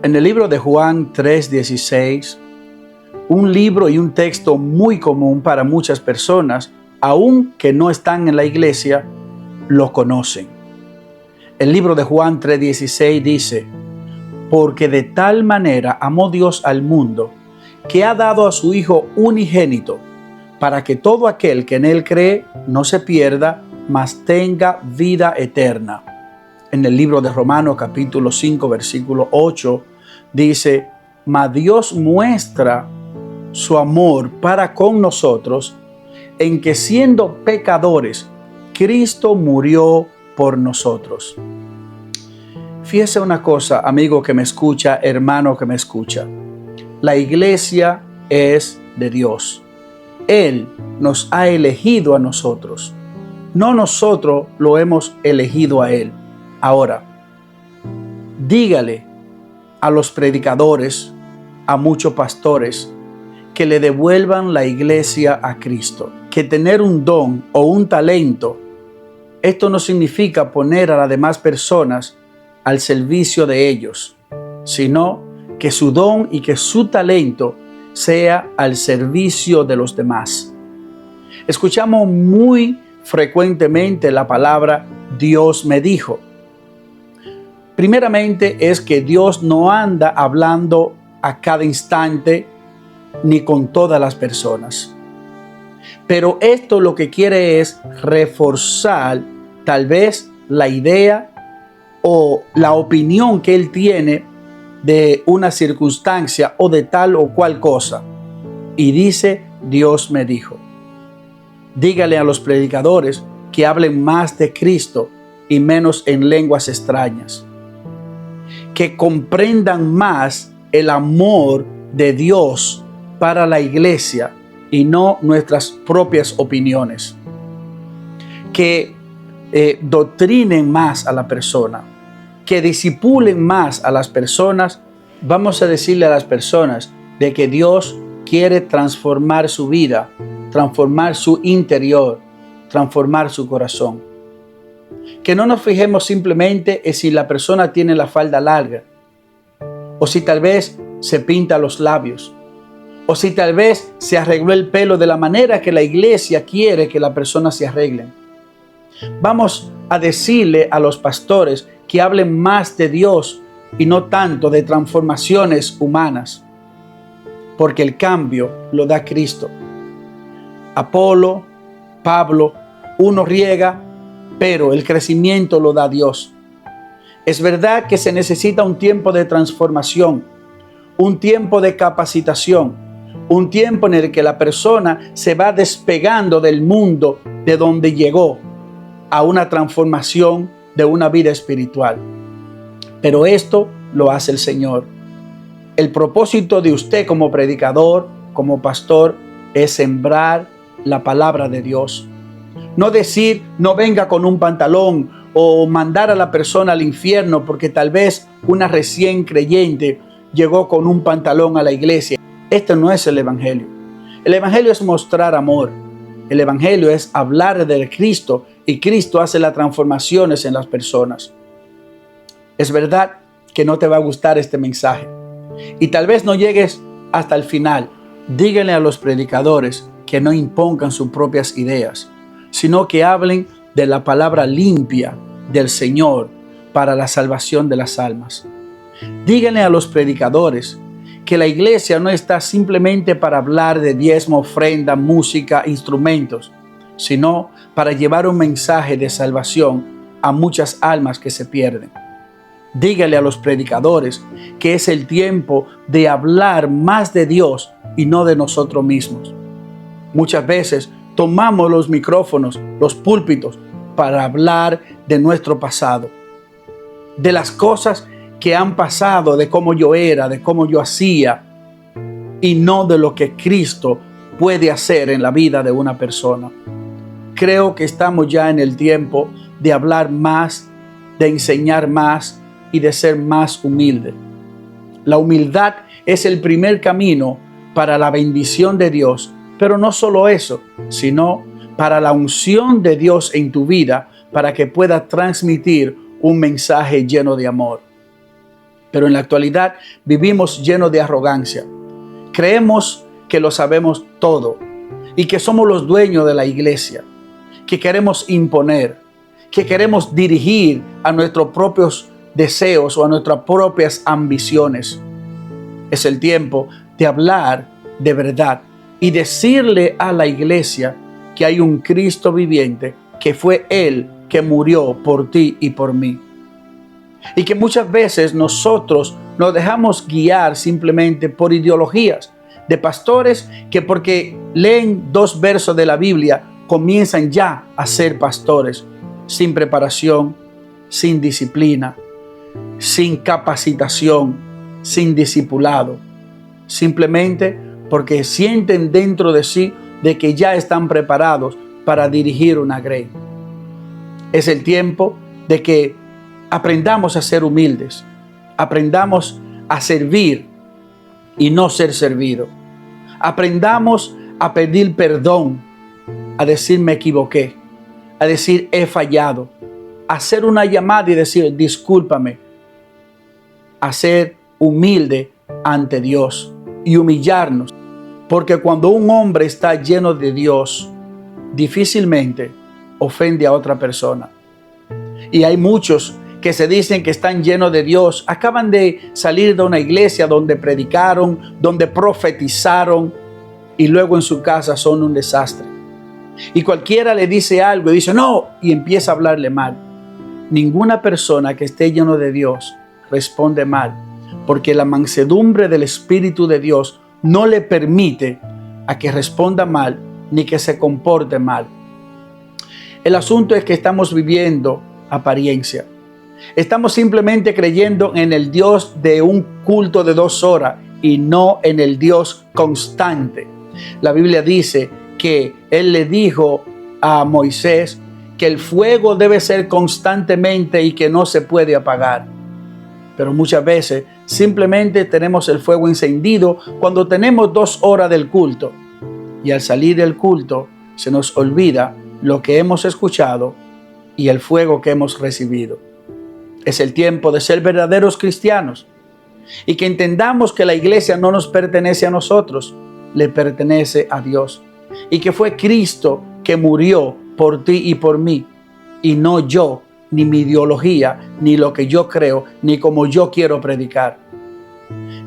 En el libro de Juan 3:16, un libro y un texto muy común para muchas personas, aun que no están en la iglesia, lo conocen. El libro de Juan 3:16 dice: porque de tal manera amó Dios al mundo, que ha dado a su Hijo unigénito, para que todo aquel que en él cree no se pierda, mas tenga vida eterna. En el libro de Romanos capítulo 5 versículo 8 dice: mas Dios muestra su amor para con nosotros en que siendo pecadores, Cristo murió por nosotros. Fíjese una cosa, amigo que me escucha, hermano que me escucha. La iglesia es de Dios. Él nos ha elegido a nosotros. No nosotros lo hemos elegido a Él. Ahora, dígale a los predicadores, a muchos pastores, que le devuelvan la iglesia a Cristo. Que tener un don o un talento, esto no significa poner a las demás personas al servicio de ellos, sino que su don y que su talento sea al servicio de los demás. Escuchamos muy frecuentemente la palabra Dios me dijo. Primeramente es que Dios no anda hablando a cada instante ni con todas las personas. Pero esto lo que quiere es reforzar tal vez la idea o la opinión que él tiene de una circunstancia o de tal o cual cosa. Y dice, Dios me dijo. Dígale a los predicadores que hablen más de Cristo y menos en lenguas extrañas. Que comprendan más el amor de Dios para la iglesia y no nuestras propias opiniones. Que doctrinen más a la persona, que disipulen más a las personas. Vamos a decirle a las personas de que Dios quiere transformar su vida, transformar su interior, transformar su corazón. Que no nos fijemos simplemente en si la persona tiene la falda larga, o si tal vez se pinta los labios, o si tal vez se arregló el pelo de la manera que la iglesia quiere que la persona se arregle. Vamos a decirle a los pastores que hablen más de Dios y no tanto de transformaciones humanas, porque el cambio lo da Cristo. Apolo, Pablo, uno riega, pero el crecimiento lo da Dios. Es verdad que se necesita un tiempo de transformación, un tiempo de capacitación, un tiempo en el que la persona se va despegando del mundo de donde llegó a una transformación de una vida espiritual. Pero esto lo hace el Señor. El propósito de usted como predicador, como pastor, es sembrar la palabra de Dios. No decir, no venga con un pantalón, o mandar a la persona al infierno porque tal vez una recién creyente llegó con un pantalón a la iglesia. Esto no es el evangelio. El evangelio es mostrar amor. El evangelio es hablar de Cristo y Cristo hace las transformaciones en las personas. Es verdad que no te va a gustar este mensaje y tal vez no llegues hasta el final. Díganle a los predicadores que no impongan sus propias ideas, sino que hablen de la palabra limpia del Señor para la salvación de las almas. Díganle a los predicadores que la iglesia no está simplemente para hablar de diezmo, ofrenda, música, instrumentos, sino para llevar un mensaje de salvación a muchas almas que se pierden. Dígale a los predicadores que es el tiempo de hablar más de Dios y no de nosotros mismos. Muchas veces tomamos los micrófonos, los púlpitos, para hablar de nuestro pasado, de las cosas que han pasado, de cómo yo era, de cómo yo hacía, y no de lo que Cristo puede hacer en la vida de una persona. Creo que estamos ya en el tiempo de hablar más, de enseñar más y de ser más humilde. La humildad es el primer camino para la bendición de Dios, pero no solo eso, sino para la unción de Dios en tu vida, para que puedas transmitir un mensaje lleno de amor. Pero en la actualidad vivimos llenos de arrogancia. Creemos que lo sabemos todo y que somos los dueños de la iglesia, que queremos imponer, que queremos dirigir a nuestros propios deseos o a nuestras propias ambiciones. Es el tiempo de hablar de verdad y decirle a la iglesia que hay un Cristo viviente, que fue Él que murió por ti y por mí. Y que muchas veces nosotros nos dejamos guiar simplemente por ideologías de pastores que porque leen 2 versos de la Biblia comienzan ya a ser pastores sin preparación, sin disciplina, sin capacitación, sin discipulado, simplemente porque sienten dentro de sí de que ya están preparados para dirigir una grey. Es el tiempo de que aprendamos a ser humildes, aprendamos a servir y no ser servido. Aprendamos a pedir perdón, a decir me equivoqué, a decir he fallado, a hacer una llamada y decir discúlpame, a ser humilde ante Dios y humillarnos. Porque cuando un hombre está lleno de Dios, difícilmente ofende a otra persona. Y hay muchos que se dicen que están llenos de Dios, acaban de salir de una iglesia donde predicaron, donde profetizaron, y luego en su casa son un desastre. Y cualquiera le dice algo y dice no, y empieza a hablarle mal. Ninguna persona que esté lleno de Dios responde mal, porque la mansedumbre del Espíritu de Dios no le permite a que responda mal ni que se comporte mal. El asunto es que estamos viviendo apariencia. Estamos simplemente creyendo en el Dios de un culto de 2 horas y no en el Dios constante. La Biblia dice que Él le dijo a Moisés que el fuego debe ser constantemente y que no se puede apagar. Pero muchas veces simplemente tenemos el fuego encendido cuando tenemos 2 horas del culto. Y al salir del culto se nos olvida lo que hemos escuchado y el fuego que hemos recibido. Es el tiempo de ser verdaderos cristianos y que entendamos que la iglesia no nos pertenece a nosotros, le pertenece a Dios. Y que fue Cristo que murió por ti y por mí, y no yo, ni mi ideología, ni lo que yo creo, ni como yo quiero predicar.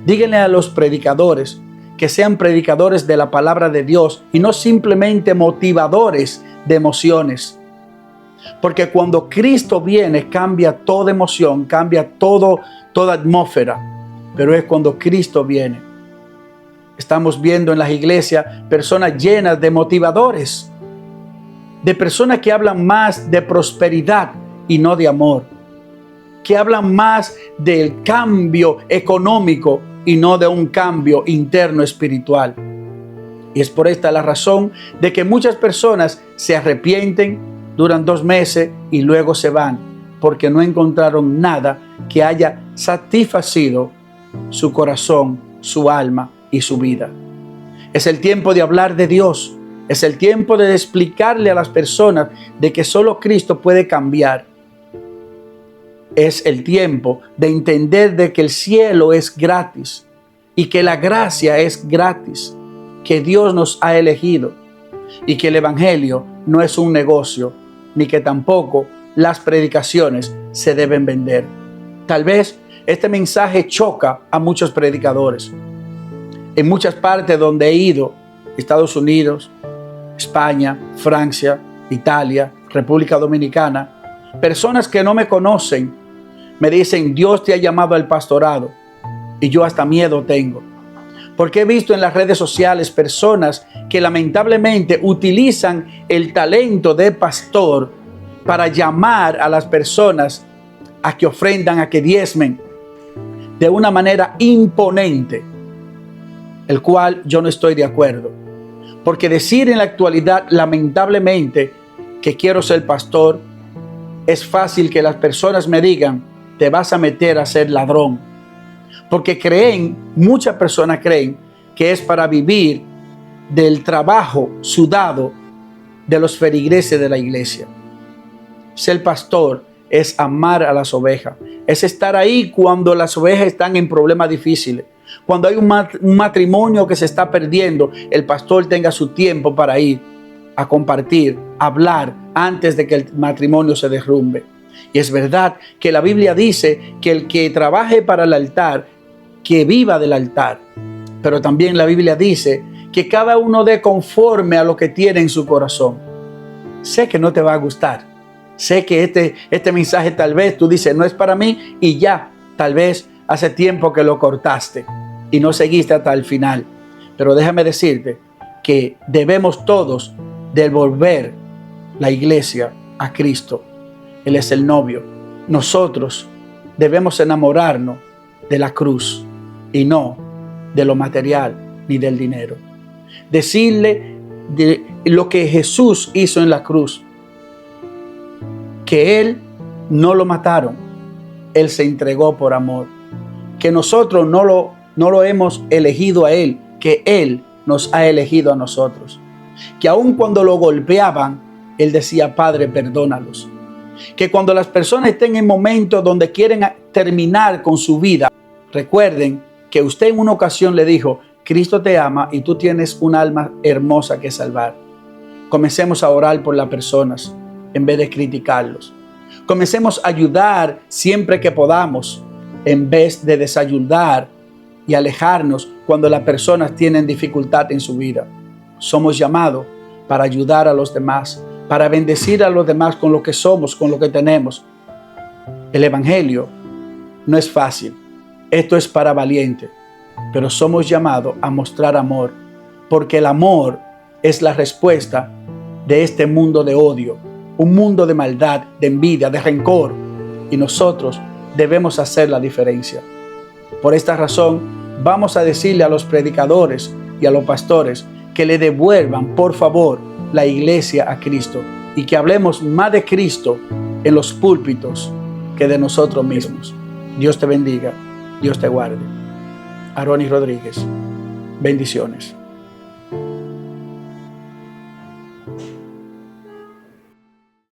Díganle a los predicadores que sean predicadores de la palabra de Dios y no simplemente motivadores de emociones. Porque cuando Cristo viene cambia toda emoción, cambia toda atmósfera. Pero es cuando Cristo viene. Estamos viendo en las iglesias personas llenas de motivadores, de personas que hablan más de prosperidad y no de amor, que hablan más del cambio económico y no de un cambio interno espiritual. Y es por esta la razón de que muchas personas se arrepienten, duran 2 meses y luego se van, porque no encontraron nada que haya satisfacido su corazón, su alma y su vida. Es el tiempo de hablar de Dios. Es el tiempo de explicarle a las personas de que solo Cristo puede cambiar. Es el tiempo de entender de que el cielo es gratis y que la gracia es gratis, que Dios nos ha elegido y que el evangelio no es un negocio, ni que tampoco las predicaciones se deben vender. Tal vez este mensaje choca a muchos predicadores. En muchas partes donde he ido, Estados Unidos, España, Francia, Italia, República Dominicana, personas que no me conocen me dicen, Dios te ha llamado al pastorado, y yo hasta miedo tengo. Porque he visto en las redes sociales personas que lamentablemente utilizan el talento de pastor para llamar a las personas a que ofrendan, a que diezmen de una manera imponente, el cual yo no estoy de acuerdo. Porque decir en la actualidad, lamentablemente, que quiero ser pastor, es fácil que las personas me digan, te vas a meter a ser ladrón. Porque muchas personas creen que es para vivir del trabajo sudado de los feligreses de la iglesia. Ser pastor es amar a las ovejas, es estar ahí cuando las ovejas están en problemas difíciles. Cuando hay un matrimonio que se está perdiendo, el pastor tenga su tiempo para ir a compartir, a hablar antes de que el matrimonio se derrumbe. Y es verdad que la Biblia dice que el que trabaje para el altar, que viva del altar. Pero también la Biblia dice que cada uno dé conforme a lo que tiene en su corazón. Sé que no te va a gustar. Sé que este mensaje tal vez tú dices no es para mí y ya, tal vez hace tiempo que lo cortaste y no seguiste hasta el final. Pero déjame decirte que debemos todos devolver la iglesia a Cristo. Él es el novio. Nosotros debemos enamorarnos de la cruz y no de lo material ni del dinero. Decirle de lo que Jesús hizo en la cruz, que Él no lo mataron, Él se entregó por amor, que nosotros no lo hemos elegido a Él, que Él nos ha elegido a nosotros, que aun cuando lo golpeaban, Él decía, Padre, perdónalos, que cuando las personas estén en momentos donde quieren terminar con su vida, recuerden que usted en una ocasión le dijo, Cristo te ama y tú tienes un alma hermosa que salvar. Comencemos a orar por las personas en vez de criticarlos. Comencemos a ayudar siempre que podamos en vez de desayudar y alejarnos cuando las personas tienen dificultad en su vida. Somos llamados para ayudar a los demás, para bendecir a los demás con lo que somos, con lo que tenemos. El evangelio no es fácil. Esto es para valientes, pero somos llamados a mostrar amor, porque el amor es la respuesta de este mundo de odio, un mundo de maldad, de envidia, de rencor, y nosotros debemos hacer la diferencia. Por esta razón, vamos a decirle a los predicadores y a los pastores que le devuelvan, por favor, la iglesia a Cristo y que hablemos más de Cristo en los púlpitos que de nosotros mismos. Dios te bendiga, Dios te guarde. Aroni Rodríguez, bendiciones.